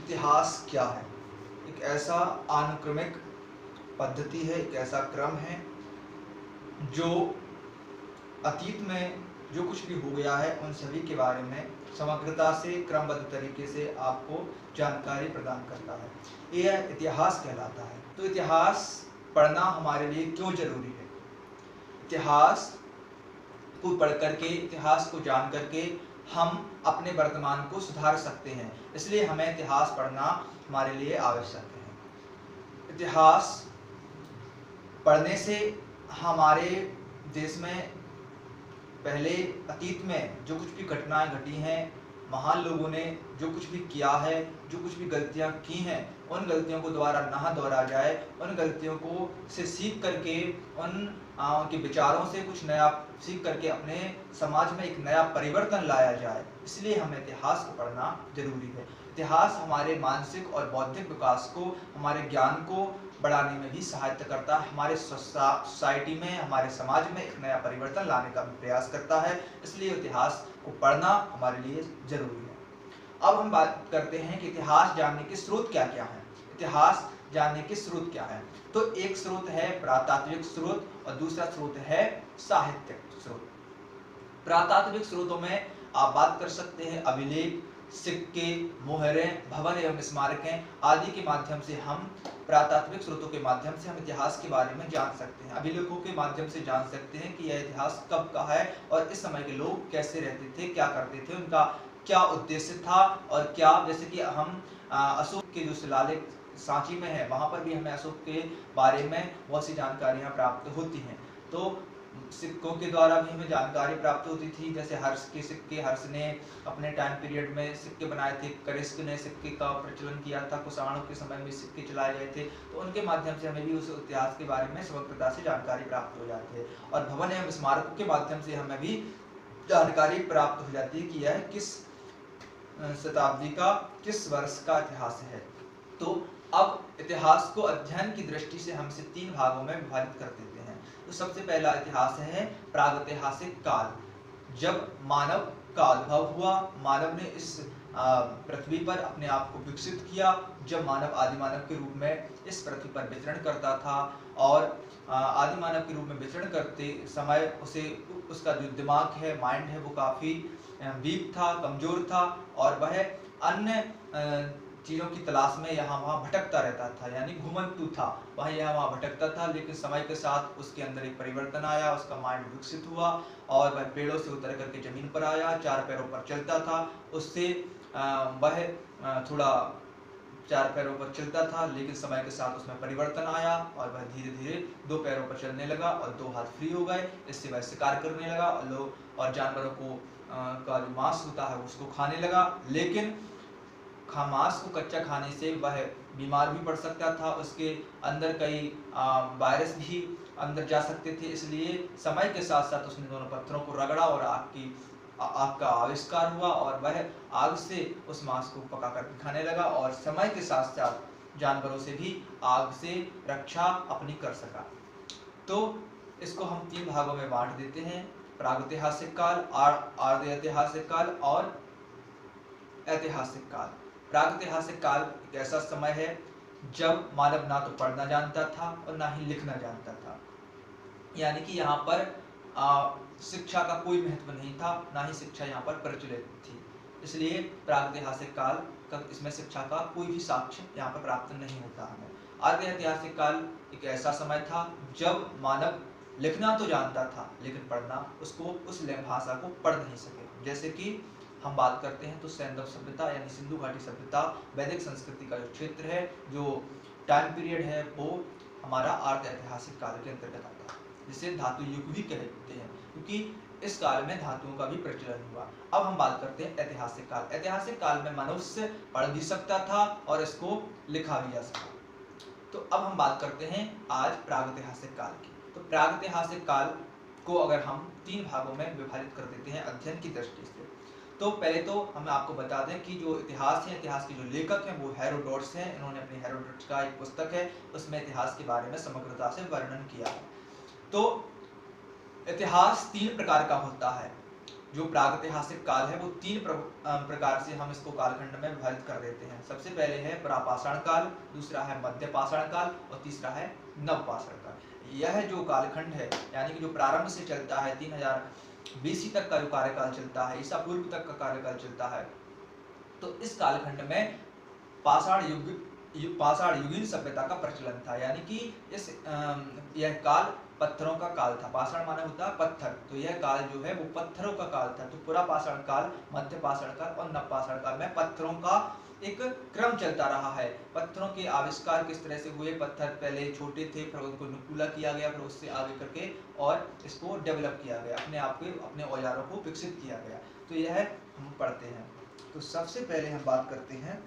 इतिहास क्या है? एक ऐसा अनुक्रमिक पद्धति है, एक ऐसा क्रम है जो अतीत में जो कुछ भी हो गया है उन सभी के बारे में समग्रता से क्रमबद्ध तरीके से आपको जानकारी प्रदान करता है। यह इतिहास कहलाता है। तो इतिहास पढ़ना हमारे लिए क्यों जरूरी है? इतिहास को पढ़ करके, इतिहास को जान करके हम अपने वर्तमान को सुधार सकते हैं, इसलिए हमें इतिहास पढ़ना हमारे लिए आवश्यक है। इतिहास पढ़ने से हमारे देश में पहले अतीत में जो कुछ भी घटनाएं घटी हैं, महान लोगों ने जो कुछ भी किया है, जो कुछ भी गलतियां की हैं, उन गलतियों को दोबारा ना दोहरा जाए, उन गलतियों को से सीख करके उनके विचारों से कुछ नया सीख करके अपने समाज में एक नया परिवर्तन लाया जाए, इसलिए हमें इतिहास को पढ़ना जरूरी है। इतिहास हमारे मानसिक और बौद्धिक विकास को, हमारे ज्ञान को बढ़ाने में भी सहायता करता है, हमारे सोसाइटी में, हमारे समाज में एक नया परिवर्तन लाने का भी प्रयास करता है, इसलिए इतिहास को पढ़ना हमारे लिए जरूरी है। अब हम बात करते हैं कि इतिहास जानने के स्रोत क्या क्या हैं। इतिहास जानने के स्रोत क्या है? तो एक स्रोत है पुरातात्विक स्रोत और दूसरा स्रोत है साहित्यिक स्रोत। पुरातात्विक स्रोतों में आप बात कर सकते हैं अभिलेख, सिक्के, मोहरें, भवन एवं स्मारकें आदि के माध्यम से हम पुरातात्विक स्रोतों के माध्यम से हम इतिहास के बारे में जान सकते हैं। अभिलेखों के माध्यम से जान सकते हैं कि यह इतिहास कब का है और इस समय के लोग कैसे रहते थे, क्या करते थे, उनका क्या उद्देश्य था और क्या, जैसे कि हम अशोक के जो शिलालेख सांची में है वहां पर भी हमें अशोक के बारे में बहुत सी जानकारियां प्राप्त होती हैं। तो सिक्कों के द्वारा भी हमें जानकारी प्राप्त होती थी, जैसे हर्ष के सिक्के, हर्ष ने अपने टाइम पीरियड में सिक्के बनाए थे, कनिष्क ने सिक्के का प्रचलन किया था, कुषाणों के समय में सिक्के चलाए गए थे, तो उनके माध्यम से हमें भी उस इतिहास के बारे में समग्रता से जानकारी प्राप्त हो जाती है। और भवन एवं स्मारकों के माध्यम से हमें भी जानकारी प्राप्त हो जाती है कि यह किस शताब्दी का, किस वर्ष का इतिहास है। तो अब इतिहास को अध्ययन की दृष्टि से हम इसे 3 भागों में विभाजित कर देते हैं। तो सबसे पहला इतिहास है प्रागैतिहासिक काल, जब मानव का उद्भव हुआ, मानव ने इस पृथ्वी पर अपने आप को विकसित किया, जब मानव आदि मानव के रूप में इस पृथ्वी पर विचरण करता था और आदि मानव के रूप में विचरण करते समय उसका जो दिमाग है, माइंड है, वो काफ़ी वीक था, कमजोर था और वह अन्य चीज़ों की तलाश में यहाँ वहाँ भटकता रहता था, यानी घुमंतु था, वह यहाँ वहाँ भटकता था। लेकिन समय के साथ उसके अंदर एक परिवर्तन आया, उसका माइंड विकसित हुआ और वह पेड़ों से उतर करके जमीन पर आया, 4 पैरों पर चलता था। उससे वह थोड़ा 4 पैरों पर चलता था, लेकिन समय के साथ उसमें परिवर्तन आया और वह धीरे धीरे 2 पैरों पर चलने लगा और 2 हाथ फ्री हो गए। इससे वह शिकार करने लगा और लोग और जानवरों को का जो मांस होता है उसको खाने लगा। लेकिन मांस को कच्चा खाने से वह बीमार भी पड़ सकता था, उसके अंदर कई वायरस भी अंदर जा सकते थे, इसलिए समय के साथ साथ उसने दोनों पत्थरों को रगड़ा और आग का आविष्कार हुआ और वह आग से उस मांस को पका करके खाने लगा और समय के साथ साथ जानवरों से भी आग से रक्षा अपनी कर सका। तो इसको हम 3 भागों में बांट देते हैं, प्रागैतिहासिक काल, आर्धैतिहासिक काल और ऐतिहासिक काल। प्रागैतिहासिक काल एक ऐसा समय है जब मानव ना तो पढ़ना जानता था और ना ही लिखना जानता था, यानी कि यहाँ पर शिक्षा का कोई महत्व नहीं था, ना ही शिक्षा यहाँ पर प्रचलित थी, इसलिए प्रागैतिहासिक काल का इसमें शिक्षा का कोई भी साक्ष्य यहाँ पर प्राप्त नहीं होता हमें। आर्धैतिहासिक काल एक ऐसा समय था जब मानव लिखना तो जानता था लेकिन पढ़ना उसको उस भाषा को पढ़ नहीं सके। जैसे कि हम बात करते हैं तो सैंधव सभ्यता यानी सिंधु घाटी सभ्यता, वैदिक संस्कृति का जो क्षेत्र है, जो टाइम पीरियड है, वो हमारा आर्धैतिहासिक काल के अंतर्गत आता है, जिसे धातु युग भी कहते हैं, क्योंकि इस काल में धातुओं का भी प्रचलन हुआ। अब हम बात करते हैं ऐतिहासिक काल। ऐतिहासिक काल में मनुष्य पढ़ भी सकता था और इसको लिखा भी जा सकता। तो अब हम बात करते हैं आज प्रागैतिहासिक काल की। तो प्रागैतिहासिक काल को अगर हम 3 भागों में विभाजित कर देते हैं अध्ययन की दृष्टि से, तो पहले तो हम आपको बता दें कि जो इतिहास है, इतिहास के जो लेखक हैं वो हेरोडोटस हैं। इन्होंने अपनी हेरोडोटस का एक पुस्तक है, उसमें इतिहास के बारे में समग्रता से वर्णन किया है। तो इतिहास 3 प्रकार का होता है, जो प्रागैतिहासिक काल है वो तीन प्रकार से हम इसको कालखंड में विभाजित कर देते हैं। सबसे पहले है प्रापाषाण काल, दूसरा है मध्य पाषाण काल और तीसरा है नवपाषाण काल। यह जो कालखंड है यानी कि जो प्रारंभ से चलता है 3000 BC तक का जो कार्यकाल चलता है, ईसा पूर्व तक का कार्यकाल चलता है, तो इस कालखंड में पाषाण युगीन सभ्यता का प्रचलन था। यानी कि यह काल पत्थरों का काल था। पाषाण माने होता है पत्थर, तो यह काल जो है वो पत्थरों का काल था। तो पूरा पाषाण काल, मध्य पाषाण काल और नवपाषाण काल में पत्थरों का एक क्रम चलता रहा है। पत्थरों के आविष्कार किस तरह से हुए, पत्थर पहले छोटे थे, फिर उनको नुकीला किया गया, फिर उससे आगे करके और इसको डेवलप किया गया, अपने आप के अपने औजारों को विकसित किया गया। तो यह हम पढ़ते हैं। तो सबसे पहले हम बात करते हैं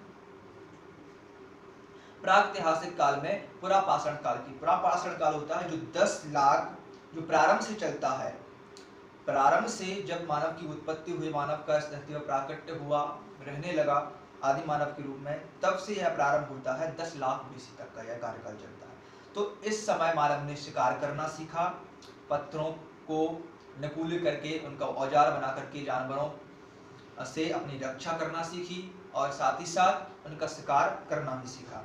प्रागैतिहासिक काल में पुरापाषाण काल की। पुरापाषाण काल होता है जो 10 लाख जो प्रारंभ से चलता है। प्रारंभ से जब मानव की उत्पत्ति हुई, मानव का अस्तित्व प्राकट्य हुआ, रहने लगा आदि मानव के रूप में, तब से यह प्रारंभ होता है 10 लाख BC तक का यह कार्यकाल चलता है। तो इस समय मानव ने शिकार करना सीखा, पत्थरों को नकुल करके उनका औजार बना करके जानवरों से अपनी रक्षा करना सीखी और साथ ही साथ उनका शिकार करना भी सीखा।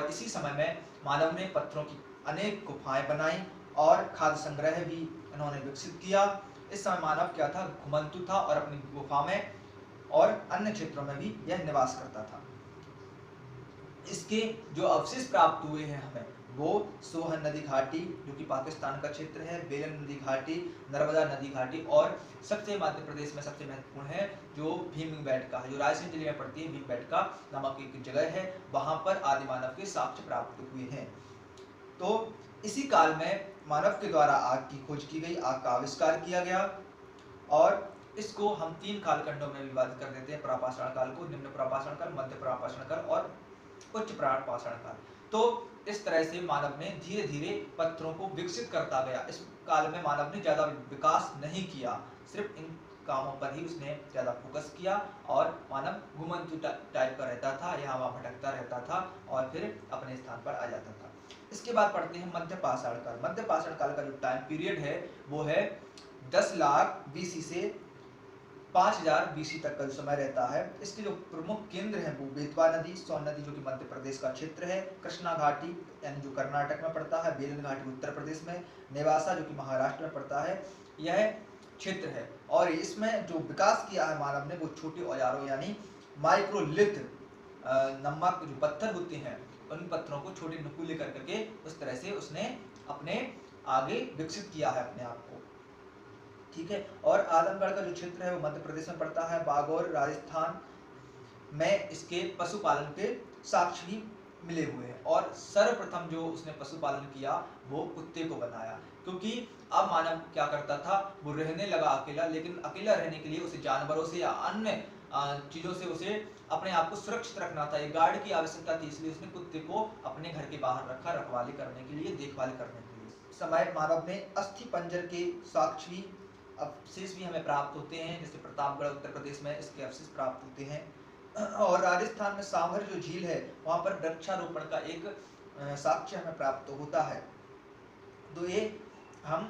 इसी समय में मानव ने पत्थरों की अनेक गुफाएं बनाई और खाद्य संग्रह भी इन्होंने विकसित किया। इस समय मानव क्या था, घुमंतु था और अपनी गुफा में और अन्य क्षेत्रों में भी यह निवास करता था। इसके जो अवशेष प्राप्त हुए हैं हमें, वो सोहन नदी घाटी जो कि पाकिस्तान का क्षेत्र है, बेलन नदी घाटी, नर्मदा नदी घाटी और सबसे मध्य प्रदेश में सबसे महत्वपूर्ण है जो भीमबेटका है, जो रायसेन जिले में पड़ती है। भीमबेटका नामक एक जगह है, वहां पर आदि मानव के साक्ष्य प्राप्त हुए हैं। तो इसी काल में मानव के द्वारा आग की खोज की गई, आग का आविष्कार किया गया और इसको हम 3 कालखंडों में विभाजित कर देते हैं। प्रापाषाण काल को, निम्न प्रापाषाण काल, मध्य प्रापाषाण काल और उच्च प्रापाषाण काल। तो इस तरह से मानव ने धीरे धीरे पत्थरों को विकसित करता गया। इस काल में मानव ने ज्यादा विकास नहीं किया, सिर्फ इन कामों पर ही उसने ज्यादा फोकस किया और मानव घुमंतु टाइप का रहता था, यहाँ वहाँ भटकता रहता था और फिर अपने स्थान पर आ जाता था। इसके बाद पढ़ते हैं मध्य पाषाण काल। मध्य पाषाण काल का जो टाइम पीरियड है वो है 10 लाख BC से 5000 BC तक का जो समय रहता है। इसके जो प्रमुख केंद्र हैं वो बेतवा नदी, सोन नदी जो कि मध्य प्रदेश का क्षेत्र है, कृष्णा घाटी यानी जो कर्नाटक में पड़ता है, बेलन घाटी उत्तर प्रदेश में, नेवासा जो कि महाराष्ट्र में पड़ता है, यह क्षेत्र है। और इसमें जो विकास किया है मानव ने वो छोटे औजारों यानी माइक्रोलिथ नमक जो पत्थर होते हैं उन पत्थरों को छोटे नुकीले कर करके उस तरह से उसने अपने आगे विकसित किया है अपने आप को। ठीक है। और आजमगढ़ का जो क्षेत्र है वो मध्य प्रदेश में पड़ता है, बागौर राजस्थान में इसके पशुपालन के साक्ष्य भी मिले हुए हैं। और सर्वप्रथम जो उसने पशुपालन किया वो कुत्ते को बनाया, क्योंकि अब मानव क्या करता था, वो रहने लगा अकेला, लेकिन अकेला रहने के लिए उसे जानवरों से या अन्य चीजों से उसे अपने आप को सुरक्षित रखना था, एक गार्ड की आवश्यकता थी, इसलिए उसने कुत्ते को अपने घर के बाहर रखा, रखवाली करने के लिए, देखभाल करने के लिए। समय मानव ने अस्थि पंजर के साक्ष्य भी अवशेष भी हमें प्राप्त होते हैं, जैसे प्रतापगढ़ उत्तर प्रदेश में इसके अवशेष प्राप्त होते हैं। और राजस्थान में सांभर जो झील है वहां पर वृक्षारोपण का एक साक्ष्य हमें प्राप्त होता है। तो ये हम